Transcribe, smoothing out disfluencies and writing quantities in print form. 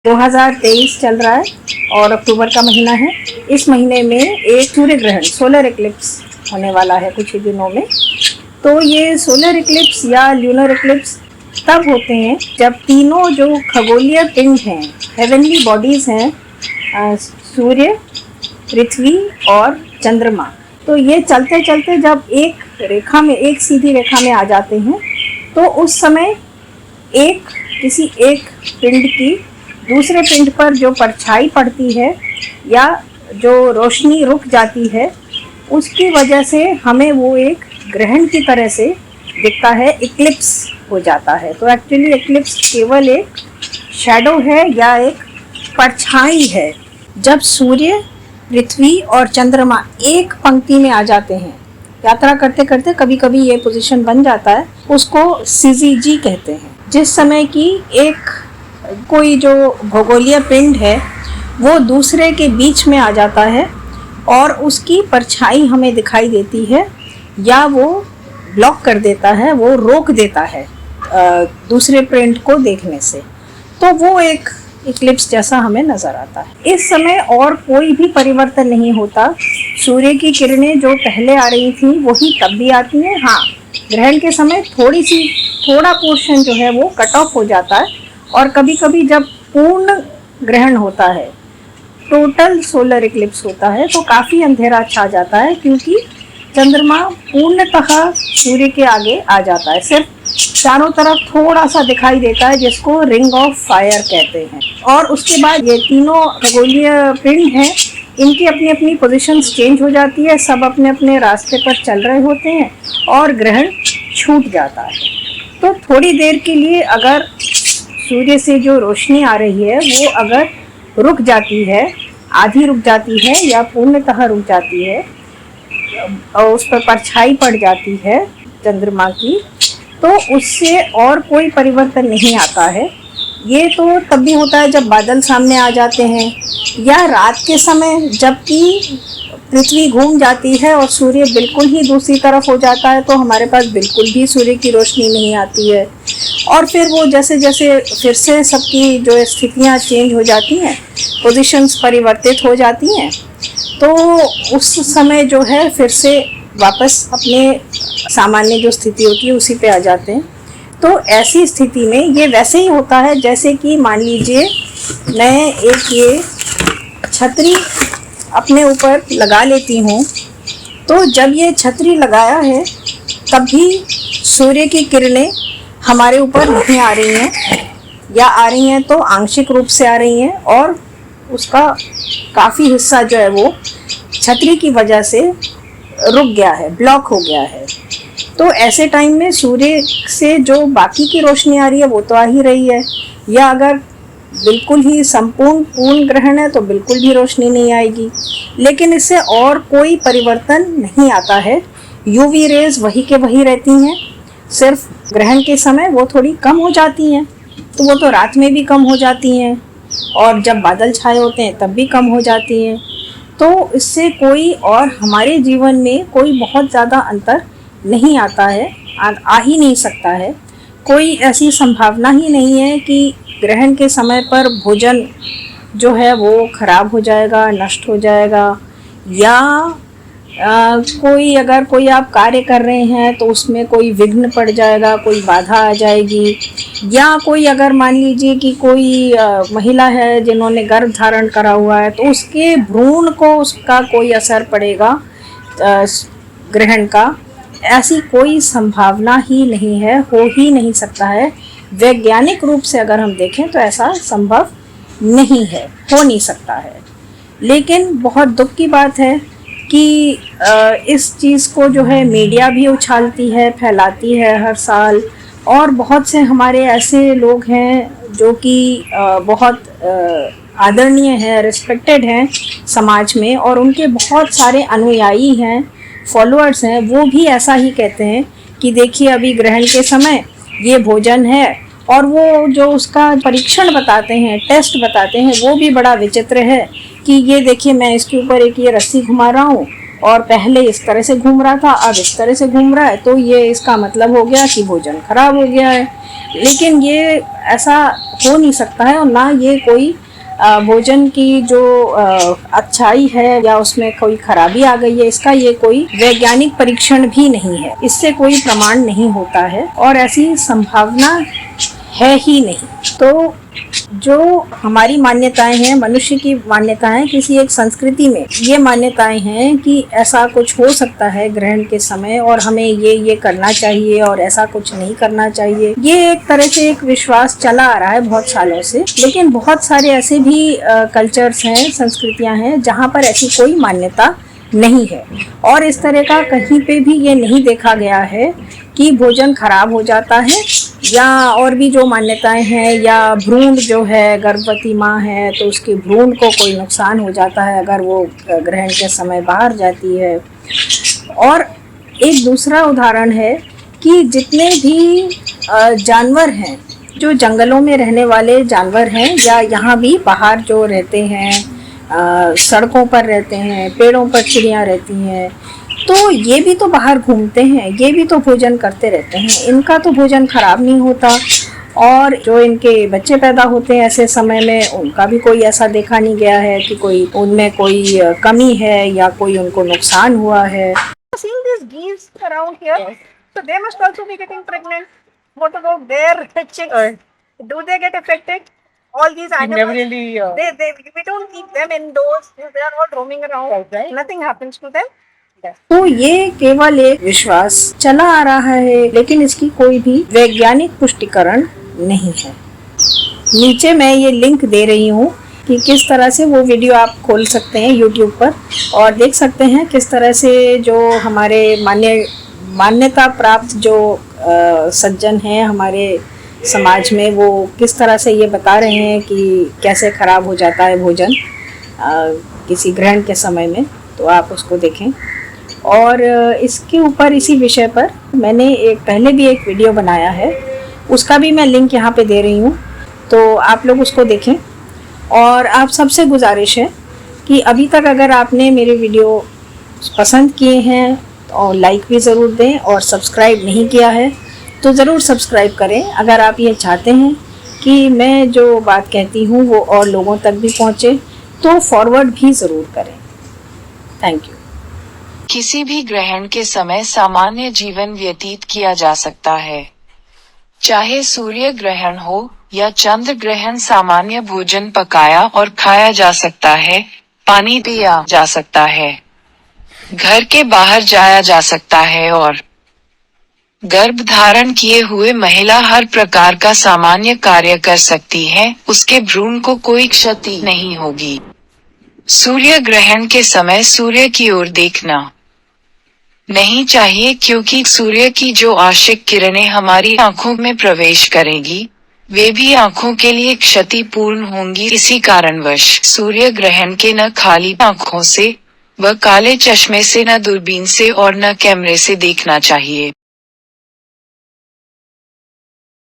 2023 चल रहा है और अक्टूबर का महीना है। इस महीने में एक सूर्य ग्रहण सोलर इक्लिप्स होने वाला है कुछ ही दिनों में। तो ये सोलर इक्लिप्स या ल्यूनर इक्लिप्स तब होते हैं जब तीनों जो खगोलीय पिंड हैं, हेवनली बॉडीज़ हैं, सूर्य, पृथ्वी और चंद्रमा, तो ये चलते चलते जब एक रेखा में, एक सीधी रेखा में आ जाते हैं, तो उस समय किसी एक पिंड की दूसरे पिंड पर जो परछाई पड़ती है या जो रोशनी रुक जाती है, उसकी वजह से हमें वो एक ग्रहण की तरह से दिखता है, इक्लिप्स हो जाता है। तो एक्चुअली इक्लिप्स केवल एक शैडो है या एक परछाई है। जब सूर्य, पृथ्वी और चंद्रमा एक पंक्ति में आ जाते हैं, यात्रा करते करते कभी कभी ये पोजीशन बन जाता है, उसको सीजीजी कहते हैं। जिस समय की कोई जो खगोलीय पिंड है वो दूसरे के बीच में आ जाता है और उसकी परछाई हमें दिखाई देती है या वो ब्लॉक कर देता है, वो रोक देता है दूसरे पिंड को देखने से, तो वो एक इक्लिप्स जैसा हमें नज़र आता है। इस समय और कोई भी परिवर्तन नहीं होता। सूर्य की किरणें जो पहले आ रही थी वही तब भी आती हैं। हाँ, ग्रहण के समय थोड़ा पोर्शन जो है वो कट ऑफ हो जाता है और कभी कभी जब पूर्ण ग्रहण होता है, टोटल सोलर इक्लिप्स होता है, तो काफ़ी अंधेरा छा जाता है क्योंकि चंद्रमा पूर्णतः सूर्य के आगे आ जाता है। सिर्फ चारों तरफ थोड़ा सा दिखाई देता है, जिसको रिंग ऑफ फायर कहते हैं। और उसके बाद ये तीनों खगोलीय पिंड हैं, इनकी अपनी अपनी पोजीशंस चेंज हो जाती है, सब अपने अपने रास्ते पर चल रहे होते हैं और ग्रहण छूट जाता है। तो थोड़ी देर के लिए अगर सूर्य से जो रोशनी आ रही है वो अगर रुक जाती है, आधी रुक जाती है या पूर्णतः रुक जाती है और उस पर परछाई पड़ जाती है चंद्रमा की, तो उससे और कोई परिवर्तन नहीं आता है। ये तो तब भी होता है जब बादल सामने आ जाते हैं या रात के समय जबकि पृथ्वी घूम जाती है और सूर्य बिल्कुल ही दूसरी तरफ हो जाता है, तो हमारे पास बिल्कुल भी सूर्य की रोशनी नहीं आती है। और फिर वो जैसे जैसे फिर से सबकी जो स्थितियाँ चेंज हो जाती हैं, पोजीशंस परिवर्तित हो जाती हैं, तो उस समय जो है फिर से वापस अपने सामान्य जो स्थिति होती है उसी पे आ जाते हैं। तो ऐसी स्थिति में ये वैसे ही होता है जैसे कि मान लीजिए मैं एक ये छतरी अपने ऊपर लगा लेती हूँ, तो जब ये छतरी लगाया है तभी सूर्य की किरणें हमारे ऊपर नहीं आ रही हैं, या आ रही हैं तो आंशिक रूप से आ रही हैं और उसका काफ़ी हिस्सा जो है वो छतरी की वजह से रुक गया है, ब्लॉक हो गया है। तो ऐसे टाइम में सूर्य से जो बाकी की रोशनी आ रही है वो तो आ ही रही है, या अगर बिल्कुल ही पूर्ण ग्रहण है तो बिल्कुल भी रोशनी नहीं आएगी, लेकिन इससे और कोई परिवर्तन नहीं आता है। यूवी रेज वही के वही रहती हैं, सिर्फ ग्रहण के समय वो थोड़ी कम हो जाती हैं, तो वो तो रात में भी कम हो जाती हैं और जब बादल छाए होते हैं तब भी कम हो जाती हैं। तो इससे कोई और हमारे जीवन में कोई बहुत ज़्यादा अंतर नहीं आता है, आ ही नहीं सकता है। कोई ऐसी संभावना ही नहीं है कि ग्रहण के समय पर भोजन जो है वो खराब हो जाएगा, नष्ट हो जाएगा, या कोई आप कार्य कर रहे हैं तो उसमें कोई विघ्न पड़ जाएगा, कोई बाधा आ जाएगी, या कोई अगर मान लीजिए कि कोई महिला है जिन्होंने गर्भ धारण करा हुआ है तो उसके भ्रूण को उसका कोई असर पड़ेगा ग्रहण का, ऐसी कोई संभावना ही नहीं है, हो ही नहीं सकता है। वैज्ञानिक रूप से अगर हम देखें तो ऐसा संभव नहीं है, हो नहीं सकता है। लेकिन बहुत दुख की बात है कि इस चीज़ को जो है मीडिया भी उछालती है, फैलाती है हर साल, और बहुत से हमारे ऐसे लोग हैं जो कि बहुत आदरणीय हैं, रिस्पेक्टेड हैं समाज में, और उनके बहुत सारे अनुयायी हैं, फॉलोअर्स हैं, वो भी ऐसा ही कहते हैं कि देखिए अभी ग्रहण के समय ये भोजन है, और वो जो उसका परीक्षण बताते हैं, टेस्ट बताते हैं, वो भी बड़ा विचित्र है कि ये देखिए मैं इसके ऊपर एक ये रस्सी घुमा रहा हूँ और पहले इस तरह से घूम रहा था, अब इस तरह से घूम रहा है, तो ये इसका मतलब हो गया कि भोजन खराब हो गया है। लेकिन ये ऐसा हो नहीं सकता है, और ना ये कोई भोजन की जो अच्छाई है या उसमें कोई खराबी आ गई है, इसका ये कोई वैज्ञानिक परीक्षण भी नहीं है, इससे कोई प्रमाण नहीं होता है और ऐसी संभावना है ही नहीं। तो जो हमारी मान्यताएं हैं, मनुष्य की मान्यताएं, किसी एक संस्कृति में ये मान्यताएं हैं कि ऐसा कुछ हो सकता है ग्रहण के समय और हमें ये करना चाहिए और ऐसा कुछ नहीं करना चाहिए, ये एक तरह से एक विश्वास चला आ रहा है बहुत सालों से। लेकिन बहुत सारे ऐसे भी कल्चर्स हैं, संस्कृतियां हैं जहाँ पर ऐसी कोई मान्यता नहीं है, और इस तरह का कहीं पे भी ये नहीं देखा गया है कि भोजन खराब हो जाता है, या और भी जो मान्यताएं हैं, या भ्रूण जो है, गर्भवती माँ है तो उसके भ्रूण को कोई नुकसान हो जाता है अगर वो ग्रहण के समय बाहर जाती है। और एक दूसरा उदाहरण है कि जितने भी जानवर हैं, जो जंगलों में रहने वाले जानवर हैं या यहाँ भी बाहर जो रहते हैं, सड़कों पर रहते हैं, पेड़ों पर चिड़ियाँ रहती हैं, तो ये भी तो बाहर घूमते हैं, ये भी तो भोजन करते रहते हैं, इनका तो भोजन खराब नहीं होता। और जो इनके बच्चे पैदा होते हैं ऐसे समय में, उनका भी कोई ऐसा देखा नहीं गया है कि कोई उनमें कोई कमी है या कोई उनको नुकसान हुआ है। Seeing these geese around here, so they must also be getting pregnant. What about their chicks? Do they get affected? All these animals, never really, we don't keep them indoors. They are all roaming around. Right. Nothing happens to them. तो ये केवल एक विश्वास चला आ रहा है, लेकिन इसकी कोई भी वैज्ञानिक पुष्टिकरण नहीं है। नीचे मैं ये लिंक दे रही हूँ कि किस तरह से वो वीडियो आप खोल सकते हैं YouTube पर और देख सकते हैं किस तरह से जो हमारे मान्यता प्राप्त जो सज्जन हैं हमारे समाज में, वो किस तरह से ये बता रहे हैं कि कैसे खराब हो जाता है भोजन किसी ग्रहण के समय में। तो आप उसको देखें। और इसके ऊपर, इसी विषय पर मैंने पहले भी एक वीडियो बनाया है, उसका भी मैं लिंक यहाँ पे दे रही हूँ, तो आप लोग उसको देखें। और आप सबसे गुजारिश है कि अभी तक अगर आपने मेरे वीडियो पसंद किए हैं और लाइक भी ज़रूर दें, और सब्सक्राइब नहीं किया है तो ज़रूर सब्सक्राइब करें। अगर आप ये चाहते हैं कि मैं जो बात कहती हूँ वो और लोगों तक भी पहुँचे तो फॉरवर्ड भी ज़रूर करें। Thank you. किसी भी ग्रहण के समय सामान्य जीवन व्यतीत किया जा सकता है, चाहे सूर्य ग्रहण हो या चंद्र ग्रहण। सामान्य भोजन पकाया और खाया जा सकता है, पानी पिया जा सकता है, घर के बाहर जाया जा सकता है, और गर्भधारण किए हुए महिला हर प्रकार का सामान्य कार्य कर सकती है, उसके भ्रूण को कोई क्षति नहीं होगी। सूर्य ग्रहण के समय सूर्य की ओर देखना नहीं चाहिए, क्योंकि सूर्य की जो आंशिक किरणें हमारी आंखों में प्रवेश करेंगी वे भी आंखों के लिए क्षतिपूर्ण होंगी। इसी कारणवश सूर्य ग्रहण के न खाली आंखों से व काले चश्मे से, न दूरबीन से और न कैमरे से देखना चाहिए।